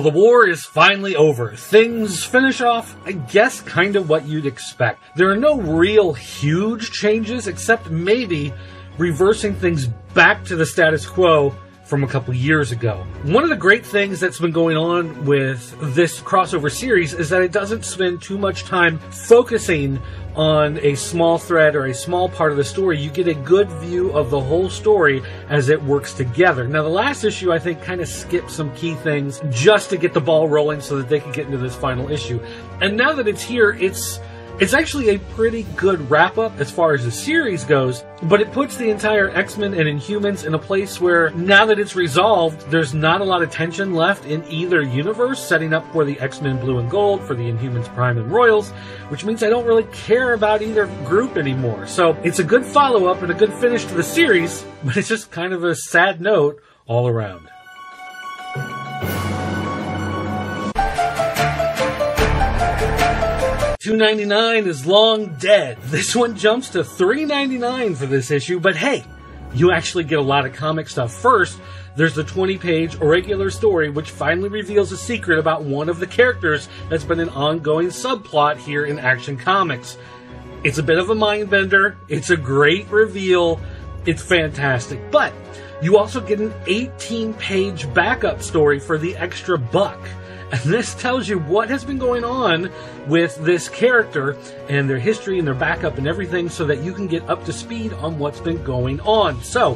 the war is finally over. Things finish off, I guess, kind of what you'd expect. There are no real huge changes, except maybe reversing things back to the status quo from a couple years ago. One of the great things that's been going on with this crossover series is that it doesn't spend too much time focusing on a small thread or a small part of the story. You get a good view of the whole story as it works together. Now, the last issue, I think, kind of skipped some key things just to get the ball rolling so that they could get into this final issue. And now that it's here, it's actually a pretty good wrap-up as far as the series goes, but it puts the entire X-Men and Inhumans in a place where, now that it's resolved, there's not a lot of tension left in either universe, setting up for the X-Men Blue and Gold, for the Inhumans Prime and Royals, which means I don't really care about either group anymore. So it's a good follow-up and a good finish to the series, but it's just kind of a sad note all around. $2.99 is long dead. This one jumps to $3.99 for this issue, but hey, you actually get a lot of comic stuff. First, there's the 20-page regular story, which finally reveals a secret about one of the characters that's been an ongoing subplot here in Action Comics. It's a bit of a mind bender. It's a great reveal. It's fantastic. But you also get an 18-page backup story for the extra buck. And this tells you what has been going on with this character and their history and their backup and everything so that you can get up to speed on what's been going on. So,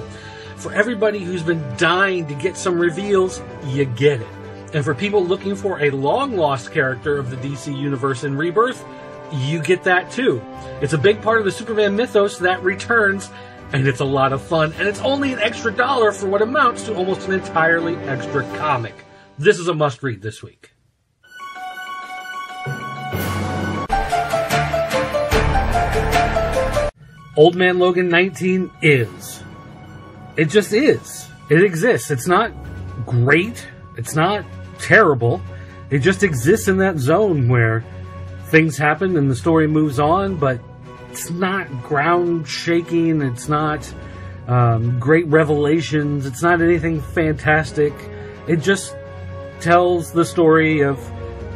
for everybody who's been dying to get some reveals, you get it. And for people looking for a long-lost character of the DC Universe in Rebirth, you get that too. It's a big part of the Superman mythos that returns, and it's a lot of fun. And it's only an extra $1 for what amounts to almost an entirely extra comic. This is a must-read this week. Old Man Logan 19 is. It just is. It exists. It's not great. It's not terrible. It just exists in that zone where things happen and the story moves on, but it's not ground-shaking. It's not great revelations. It's not anything fantastic. It just tells the story of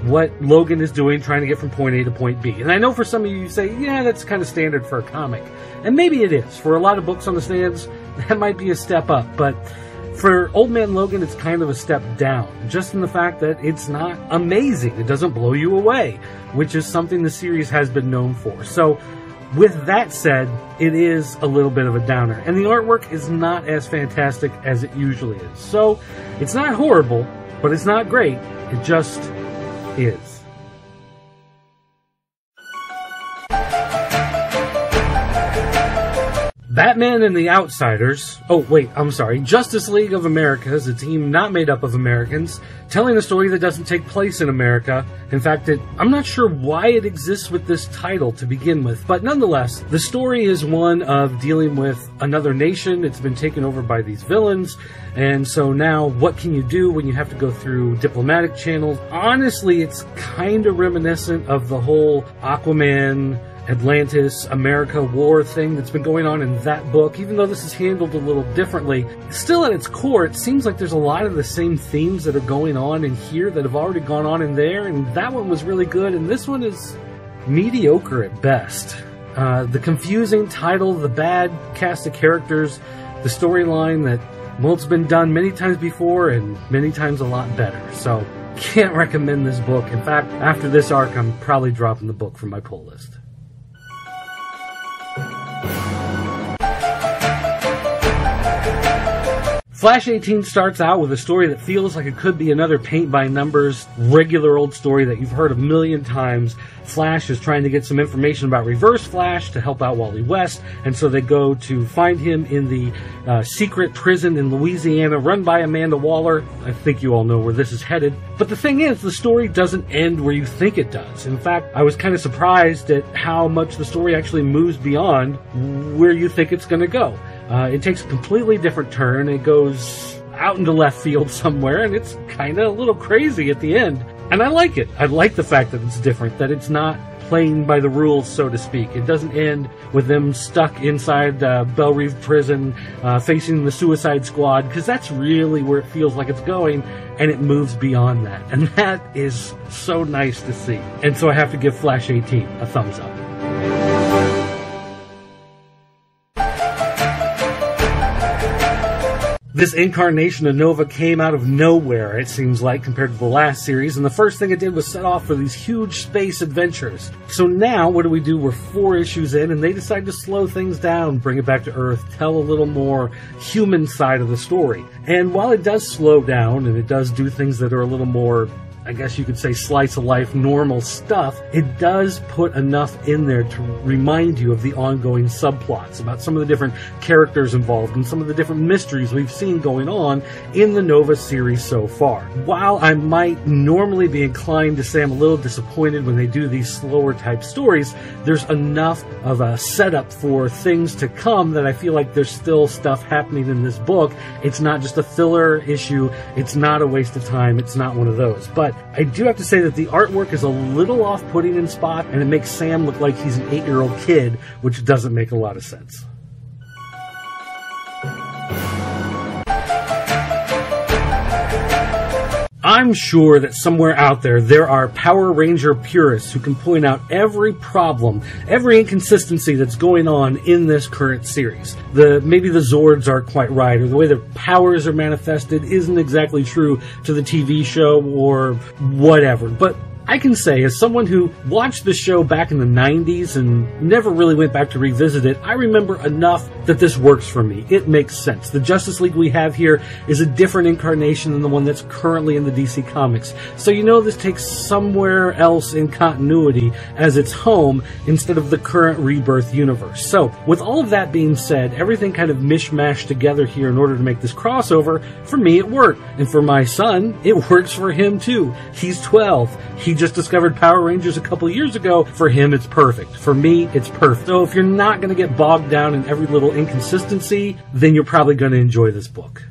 what Logan is doing, trying to get from point A to point B. And I know for some of you say, yeah, that's kind of standard for a comic. And maybe it is. For a lot of books on the stands, that might be a step up. But for Old Man Logan, it's kind of a step down. Just in the fact that it's not amazing. It doesn't blow you away, which is something the series has been known for. So, with that said, it is a little bit of a downer. And the artwork is not as fantastic as it usually is. So, it's not horrible, but it's not great. It just is. Batman and the Outsiders, Justice League of America is a team not made up of Americans, telling a story that doesn't take place in America. In fact, I'm not sure why it exists with this title to begin with, but nonetheless, the story is one of dealing with another nation. It's been taken over by these villains, and so now what can you do when you have to go through diplomatic channels? Honestly, it's kind of reminiscent of the whole Aquaman, Atlantis, America war thing that's been going on in that book. Even though this is handled a little differently, still at its core, it seems like there's a lot of the same themes that are going on in here that have already gone on in there, and that one was really good, and this one is mediocre at best. The confusing title, the bad cast of characters, the storyline that, well, it's been done many times before and many times a lot better. So, can't recommend this book. In fact, after this arc, I'm probably dropping the book from my pull list. Flash 18 starts out with a story that feels like it could be another paint-by-numbers, regular old story that you've heard a million times. Flash is trying to get some information about Reverse Flash to help out Wally West, and so they go to find him in the secret prison in Louisiana run by Amanda Waller. I think you all know where this is headed. But the thing is, the story doesn't end where you think it does. In fact, I was kind of surprised at how much the story actually moves beyond where you think it's going to go. It takes a completely different turn. It goes out into left field somewhere, and it's kind of a little crazy at the end. And I like it. I like the fact that it's different, that it's not playing by the rules, so to speak. It doesn't end with them stuck inside Belle Reve prison facing the Suicide Squad, because that's really where it feels like it's going, and it moves beyond that. And that is so nice to see. And so I have to give Flash 18 a thumbs up. This incarnation of Nova came out of nowhere, it seems like, compared to the last series, and the first thing it did was set off for these huge space adventures. So now, what do? We're 4 issues in, and they decide to slow things down, bring it back to Earth, tell a little more human side of the story. And while it does slow down, and it does do things that are a little more, I guess you could say, slice of life, normal stuff, it does put enough in there to remind you of the ongoing subplots, about some of the different characters involved and some of the different mysteries we've seen going on in the Nova series so far. While I might normally be inclined to say I'm a little disappointed when they do these slower type stories, there's enough of a setup for things to come that I feel like there's still stuff happening in this book. It's not just a filler issue, it's not a waste of time, it's not one of those. But I do have to say that the artwork is a little off-putting in spot, and it makes Sam look like he's an 8-year-old kid, which doesn't make a lot of sense. I'm sure that somewhere out there are Power Ranger purists who can point out every problem, every inconsistency that's going on in this current series. Maybe the Zords aren't quite right, or the way their powers are manifested isn't exactly true to the TV show, or whatever. But I can say, as someone who watched the show back in the 90s and never really went back to revisit it, I remember enough that this works for me. It makes sense. The Justice League we have here is a different incarnation than the one that's currently in the DC Comics. So you know this takes somewhere else in continuity as its home instead of the current Rebirth universe. So with all of that being said, everything kind of mishmashed together here in order to make this crossover, for me it worked. And for my son, it works for him too. He's 12. He just discovered Power Rangers a couple years ago. For him, it's perfect. For me, it's perfect. So if you're not going to get bogged down in every little inconsistency, then you're probably going to enjoy this book.